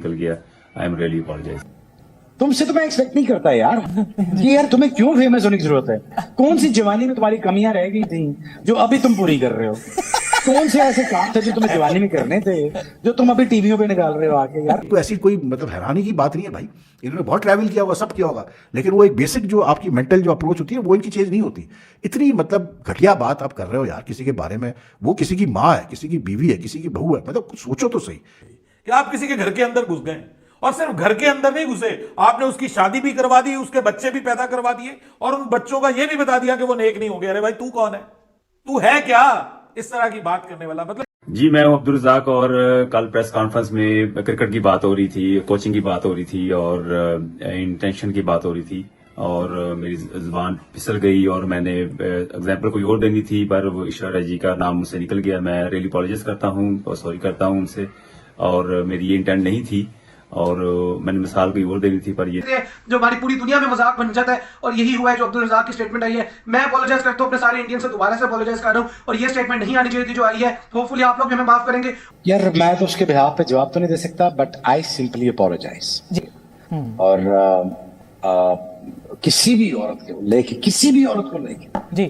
निकल गया। I am really apologise. तुमसे तो मैं एक्सपेक्ट नहीं करता यार कि यार तुम्हें क्यों फेमस होने की जरूरत है। कौन सी जवानी में तुम्हारी कमियां रह गई थी जो अभी तुम पूरी कर रहे हो। कौन से ऐसे काम थे जो तुम्हें जवानी में करने थे जो तुम अभी टीवियों पे निकाल रहे हो आके यार। तो ऐसी कोई मतलब हैरानी की बात नहीं है भाई, इन्होंने बहुत ट्रैवल किया होगा, सब किया होगा, लेकिन वो एक बेसिक जो आपकी मेंटल जो अप्रोच होती है वो इनकी चेंज नहीं होती। इतनी मतलब घटिया बात आप कर रहे हो यार किसी के बारे में। वो किसी की माँ है, किसी की बीवी है, किसी की बहू है, मतलब कुछ सोचो तो सही कि आप किसी के घर के अंदर घुस गए और सिर्फ घर के अंदर नहीं घुसे, आपने उसकी शादी भी करवा दी, उसके बच्चे भी पैदा करवा दिए और उन बच्चों का यह भी बता दिया कि वो नेक नहीं हो गया। अरे भाई तू कौन है, तू है क्या इस तरह की बात करने वाला? मतलब जी मैं हूं अब्दुल रज़ाक और कल प्रेस कॉन्फ्रेंस में क्रिकेट की बात हो रही थी, कोचिंग की बात हो रही थी और इंटेंशन की बात हो रही थी और मेरी जुबान फिसल गई और मैंने एग्जाम्पल कोई और देनी थी पर वो ईश्वर जी का नाम मुझसे निकल गया। मैं रियली अपॉलोजाइज करता हूं और सॉरी करता हूं उनसे, और मेरी ये इंटेंट नहीं थी और मैंने मिसाल कोई और देनी थी पर ये जो हमारी पूरी दुनिया में मजाक बन जाता है और यही हुआ है जो अब्दुल रज़ाक की स्टेटमेंट आई है। मैं अपोलोजाइज करता हूं अपने सारे इंडियन से, दोबारा से अपोलोजाइज कर रहा हूं और ये स्टेटमेंट नहीं आनी चाहिए थी जो आई है। होपफुली आप लोग भी हमें माफ करेंगे। यार मैं तो उसके बिहाफ पे जवाब तो नहीं दे सकता बट आई सिंपली अपोलोजाइज। और किसी भी औरत को लेके, किसी भी औरत को लेके जी,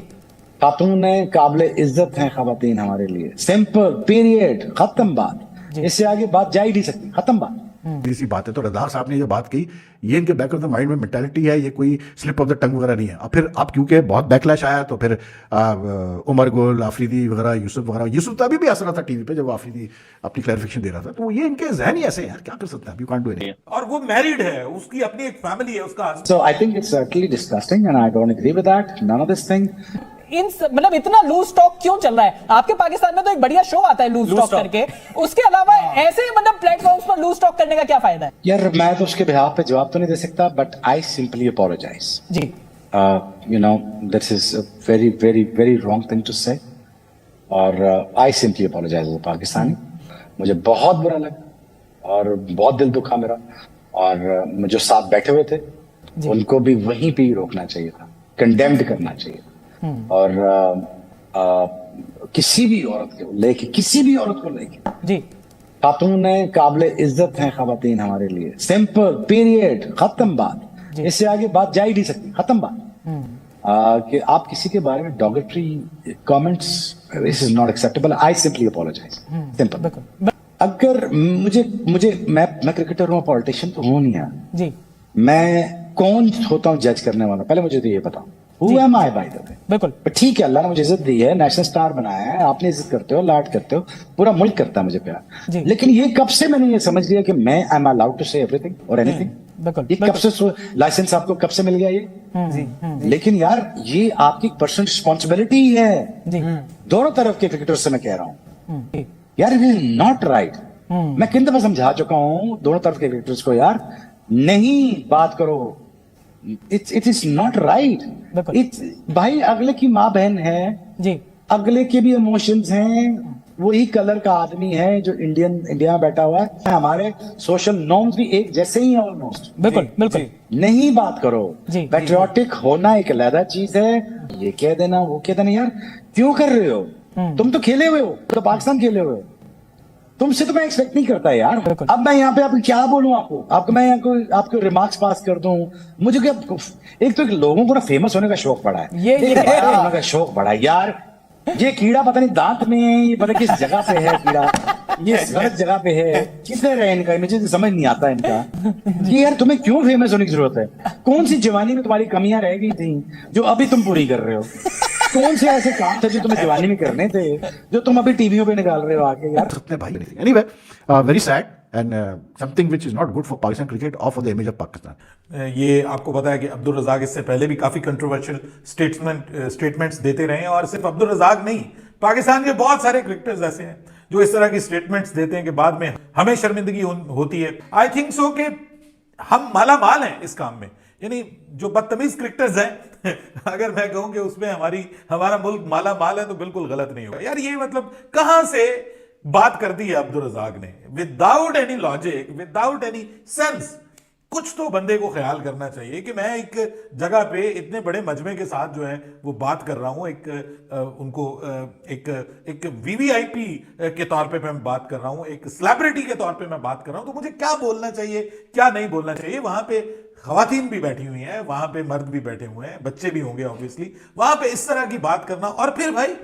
खातून काबिल इज्जत हैं खवातीन हमारे लिए। सिंपल, पीरियड, खत्म बात। इससे आगे बात जा ही नहीं सकती, खत्म बात। सी बात है। तो रज़ाक साहब ने जो बात कही ये इनके बैक ऑफ द माइंड में मेंटालिटी है, ये कोई स्लिप ऑफ द टंग वगैरह नहीं है। अब फिर अब क्योंकि बहुत बैकलैश आया तो फिर उमर गुल, आफरीदी वगैरह, यूसुफ तो अभी भी हंस रहा था टीवी पे जब आफरीदी अपनी क्लैरिफिकेशन दे रहा था। तो ये इनके ज़हन ही ऐसे हैं यार, क्या कर सकते हैं, यू कांट डू एनीथिंग। और वो मैरिड है, उसकी अपनी एक फैमिली है, उसका So I think it's certainly disgusting and I don't agree with that. None of this thing. मतलब इतना लूज टॉक क्यों चल रहा है? आपके पाकिस्तान में तो एक बढ़िया शो आता है लूज टॉक करके, उसके अलावा ऐसे मतलब प्लेटफॉर्म्स पर लूज टॉक करने का क्या फायदा है? यार मैं तो उसके बिहाफ पे जवाब तो नहीं दे सकता बट आई सिंपली अपोलोजाइज। जी, you know this is a very very very wrong thing to say और I simply apologise as a Pakistani. मुझे बहुत बुरा लगा और बहुत दिल दुखा मेरा, और जो साथ बैठे हुए थे उनको भी वहीं पे ही रोकना चाहिए था, कंडेम्ड करना चाहिए था। और किसी भी औरत को लेके, किसी भी औरत को लेके जी, खातून काबिल इज्जत हैं खवातीन हमारे लिए। सिंपल, पीरियड, खत्म बात। इससे आगे बात जा ही नहीं सकती, खत्म बात। कि आप किसी के बारे में derogatory comments, this is not acceptable. I simply apologise, simple. अगर मैं क्रिकेटर हूँ, पॉलिटिशियन तो हूँ नहीं यार जी। मैं कौन होता हूँ जज करने वाला? पहले मुझे तो ये बताओ, Who am I by the way? बिल्कुल। ठीक है, अल्लाह ने मुझे इज्जत दी है, नेशनल स्टार बनाया है, आपने इज्जत करते हो, लाड करते हो, पूरा मुल्क करता है मुझे प्यार। लेकिन ये कब से मैंने ये समझ लिया कि मैं आई एम अलाउड टू से एवरीथिंग और एनीथिंग? बिल्कुल। ये कब से लाइसेंस आपको कब से मिल गया ये? लेकिन यार ये आपकी पर्सनल रिस्पॉन्सिबिलिटी है दोनों तरफ के क्रिकेटर से मैं कह रहा हूँ यार, इट इज नॉट राइट। मैं किन दफा समझा चुका हूँ दोनों तरफ के क्रिकेटर्स को, यार नहीं बात करो, इट इज नॉट राइट। भाई अगले की माँ बहन है जी, अगले के भी इमोशंस हैं, वही कलर का आदमी है जो इंडिया में बैठा हुआ है। हमारे सोशल नॉर्म्स भी एक जैसे ही हैं ऑलमोस्ट। बिल्कुल बिल्कुल। नहीं बात करो, पैट्रियोटिक होना एक अलग चीज है, ये कह देना वो कह देना, यार क्यों कर रहे हो? तुम तो खेले हुए हो, तो पाकिस्तान खेले हुए हो, तुमसे तो मैं एक्सपेक्ट नहीं करता यार। अब मैं यहाँ पे आपको क्या बोलूं, आपको मैं आपको रिमार्क्स पास कर दूं? मुझे क्या, एक तो लोगों को ना फेमस होने का शौक पड़ा है, ये होने का शौक बड़ा है यार। ये कीड़ा पता नहीं दांत में है, ये पता किस जगह पे है कीड़ा, ये गलत जगह पे है, किधर है इनका, मुझे समझ नहीं आता इनका कि यार तुम्हें क्यों फेमस होने की जरूरत है। कौन सी जवानी में तुम्हारी कमियां रह गई थी जो अभी तुम पूरी कर रहे हो? कौन से ऐसे काम थे जो तुम्हें जवानी में करने थे जो तुम अभी टीवियों पे निकाल रहे हो आके यार? सत्य भाई। Anyway, very sad and something which is not good for Pakistan cricket और for the image of Pakistan. ये आपको पता है कि अब्दुल रज़ाक इससे पहले भी काफी कंट्रोवर्शियल स्टेटमेंट्स देते रहे हैं और सिर्फ अब्दुल रज़ाक नहीं, पाकिस्तान के बहुत सारे क्रिकेटर्स ऐसे हैं जो इस तरह की स्टेटमेंट्स देते हैं कि बाद में हमें शर्मिंदगी होती है। आई थिंक सो कि हम माला माल हैं इस काम में, यानी जो बदतमीज क्रिकेटर्स हैं अगर मैं कहूं कि उसमें हमारा मुल्क माला माल है तो बिल्कुल गलत नहीं होगा यार। ये मतलब कहां से बात कर दी है अब्दुल रज़ाक ने, without any logic, without any sense. कुछ तो बंदे को ख्याल करना चाहिए कि मैं एक जगह पे इतने बड़े मजमे के साथ जो है वो बात कर रहा हूं, उनको एक वीवीआईपी के तौर पे मैं बात कर रहा हूं, एक सेलिब्रिटी के तौर पे मैं बात कर रहा हूं, तो मुझे क्या बोलना चाहिए क्या नहीं बोलना चाहिए। वहां पे खवातीन भी बैठी हुई हैं, वहां पे मर्द भी बैठे हुए हैं, बच्चे भी होंगे ऑब्वियसली, वहां पे इस तरह की बात करना। और फिर भाई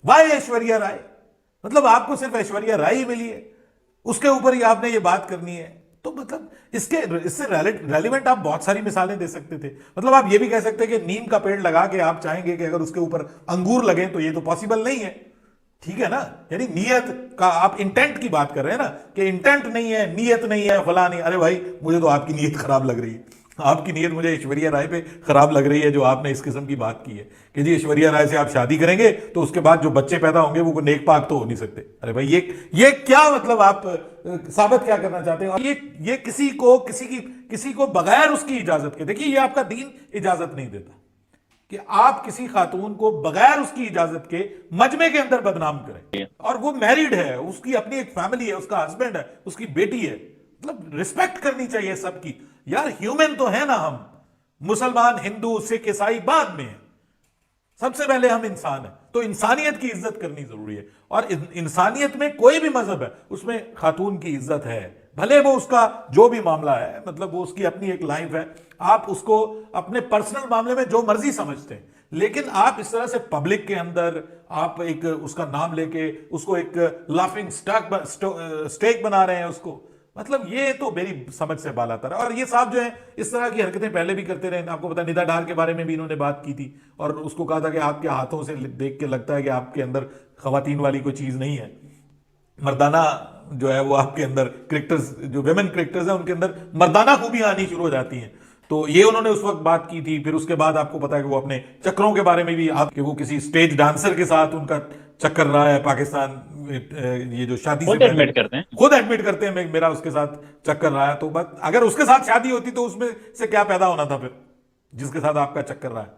वाई ऐश्वर्या राय, मतलब आपको सिर्फ ऐश्वर्या राय ही मिली है, उसके ऊपर ही आपने ये बात करनी है। तो मतलब इससे रेलिवेंट आप बहुत सारी मिसालें दे सकते थे। मतलब आप ये भी कह सकते हैं कि नीम का पेड़ लगा के आप चाहेंगे कि अगर उसके ऊपर अंगूर लगे, तो ये तो पॉसिबल नहीं है, ठीक है ना। यानी नियत का आप इंटेंट की बात कर रहे हैं ना, कि इंटेंट नहीं है, नियत नहीं है, फला नहीं। अरे भाई मुझे तो आपकी नियत खराब लग रही है, आपकी नियत मुझे ऐश्वर्या राय पे खराब लग रही है, जो आपने इस किस्म की बात की है कि जी ऐश्वर्या राय से आप शादी करेंगे तो उसके बाद जो बच्चे पैदा होंगे वो नेक पाक तो हो नहीं सकते। अरे भाई ये क्या मतलब आप साबित क्या करना चाहते हैं। और ये किसी को बगैर उसकी इजाजत के, देखिए ये आपका दीन इजाजत नहीं देता कि आप किसी खातून को बगैर उसकी इजाजत के मजमे के अंदर बदनाम करें। और वो मैरिड है, उसकी अपनी एक फैमिली है, उसका हस्बैंड है, उसकी बेटी है, मतलब रिस्पेक्ट करनी चाहिए सबकी। यार ह्यूमन तो है ना हम, मुसलमान हिंदू सिख ईसाई बाद में है, सबसे पहले हम इंसान हैं, तो इंसानियत की इज्जत करनी जरूरी है। और इंसानियत में कोई भी मजहब है उसमें खातून की इज्जत है, भले वो उसका जो भी मामला है, मतलब वो उसकी अपनी एक लाइफ है, आप उसको अपने पर्सनल मामले में जो मर्जी समझते हैं, लेकिन आप इस तरह से पब्लिक के अंदर आप एक उसका नाम लेके उसको एक लाफिंग स्टेक बना रहे हैं उसको, मतलब ये तो मेरी समझ से बालातर है। और ये साहब जो है इस तरह की हरकतें पहले भी करते रहे। आपको पता है निदा डार के बारे में भी इन्होंने बात की थी और उसको कहा था कि आपके हाथों से देख के लगता है कि आपके अंदर खवातीन वाली कोई चीज नहीं है, मर्दाना जो है वो आपके अंदर क्रिकेटर्स, जो वेमेन क्रिकेटर्स हैं उनके अंदर मर्दाना खूबियां आनी शुरू हो जाती हैं। तो ये उन्होंने उस वक्त बात की थी। फिर उसके बाद आपको पता है कि वो अपने चक्करों के बारे में भी, आपके वो किसी स्टेज डांसर के साथ उनका चक्कर रहा है पाकिस्तान, ये जो शादी से एडमिट करते हैं, खुद एडमिट करते हैं मेरा उसके साथ चक्कर रहा है। तो बस अगर उसके साथ शादी होती तो उसमें से क्या पैदा होना था फिर, जिसके साथ आपका चक्कर रहा है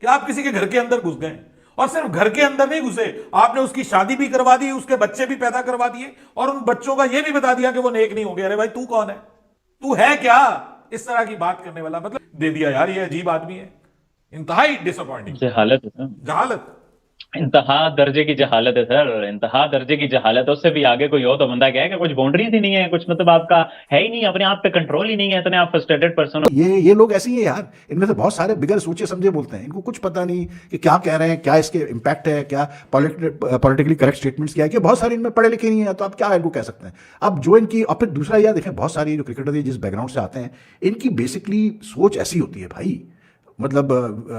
कि आप किसी के घर के अंदर घुस गए, और सिर्फ घर के अंदर नहीं घुसे, आपने उसकी शादी भी करवा दी, उसके बच्चे भी पैदा करवा दिए और उन बच्चों का यह भी बता दिया कि वो नेक नहीं होंगे। अरे भाई तू कौन है, तू है क्या इस तरह की बात करने वाला, मतलब दे दिया यार, ये अजीब आदमी है, इंतहाई डिसअपॉइंटिंग जहालत है, जहालत, इंतहा दर्जे की जहालत है सर, इंतहा दर्जे की जहालत है। उससे भी आगे कोई हो तो बंदा क्या है कि कुछ बाउंड्रीज ही नहीं है, कुछ मतलब आपका है ही नहीं, अपने आप पे कंट्रोल ही नहीं है, इतने आप फ्रस्ट्रेटेड पर्सन। ये लोग ऐसे ही है यार, इनमें से बहुत सारे बिगर सोचे समझे बोलते हैं, इनको कुछ पता नहीं कि क्या कह रहे हैं, क्या इसके इम्पैक्ट है, क्या पॉलिटिकली करेक्ट स्टेटमेंट्स क्या है, कि बहुत सारे इनमें पढ़े लिखे नहीं है, तो आप क्या इनको कह सकते हैं। अब जो इनकी, और फिर दूसरा यार देखें, बहुत सारी जो क्रिकेटर जिस बैकग्राउंड से आते हैं, इनकी बेसिकली सोच ऐसी होती है भाई, मतलब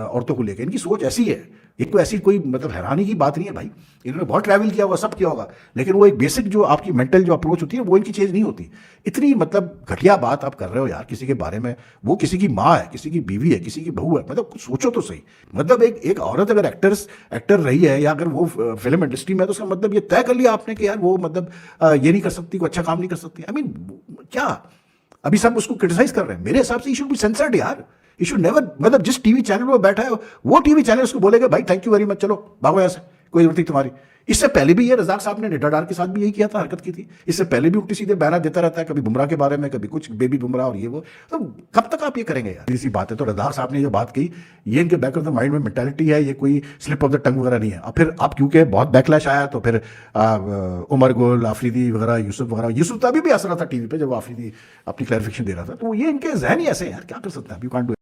औरतों को लेकर इनकी सोच ऐसी है। एक तो ऐसी कोई मतलब हैरानी की बात नहीं है भाई, इन्होंने बहुत ट्रैवल किया होगा, सब किया होगा, लेकिन वो एक बेसिक जो आपकी मेंटल जो अप्रोच होती है वो इनकी चेंज नहीं होती। इतनी मतलब घटिया बात आप कर रहे हो यार किसी के बारे में, वो किसी की माँ है, किसी की बीवी है, किसी की बहू है, मतलब कुछ सोचो तो सही। मतलब एक औरत अगर एक्टर रही है या अगर वो फिल्म इंडस्ट्री में, तो उसका मतलब ये तय कर लिया आपने कि यार वो मतलब ये नहीं कर सकती, कोई अच्छा काम नहीं कर सकती। आई मीन क्या अभी सब उसको क्रिटिसाइज कर रहे हैं? मेरे हिसाब से यू शुड बी सेंसर्ड यार, यू शुड नेवर, मतलब जिस टीवी चैनल पर बैठा है वो टीवी चैनल उसको बोलेगा भाई थैंक यू वेरी मच, चलो भागो यहाँ से, कोई जरूरत नहीं तुम्हारी। इससे पहले भी ये रजाक साहब ने निदा डार के साथ भी यही किया था, हरकत की थी। इससे पहले भी उल्टी सीधे बयान देता रहता है, कभी बुमराह के बारे में, कभी कुछ बेबी बुमराह और ये वो। तो कब तक आप ये करेंगे यार? इसी बात है। तो रजाक साहब ने जो बात की, ये इनके बैक ऑफ द माइंड में मेंटालिटी है, ये कोई स्लिप ऑफ द टंग वगैरह नहीं है। और फिर आप क्योंकि बहुत बैकलैश आया, तो फिर उमर गुल, आफरीदी वगैरह, यूसुफ तो अभी भी असर था टीवी पे जब आफरीदी अपनी क्लैरिफिकेशन दे रहा था। तो ये इनके जहन ही ऐसे हैं यार, क्या कर सकते हैं, यू कांट डू।